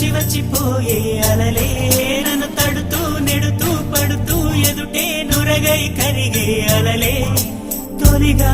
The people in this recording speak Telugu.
వచ్చి వచ్చిపోయే అలలే నన్ను తడుతూ నెడుతూ పడుతూ ఎదుటే నురగై కరిగే అలలే తొలిగా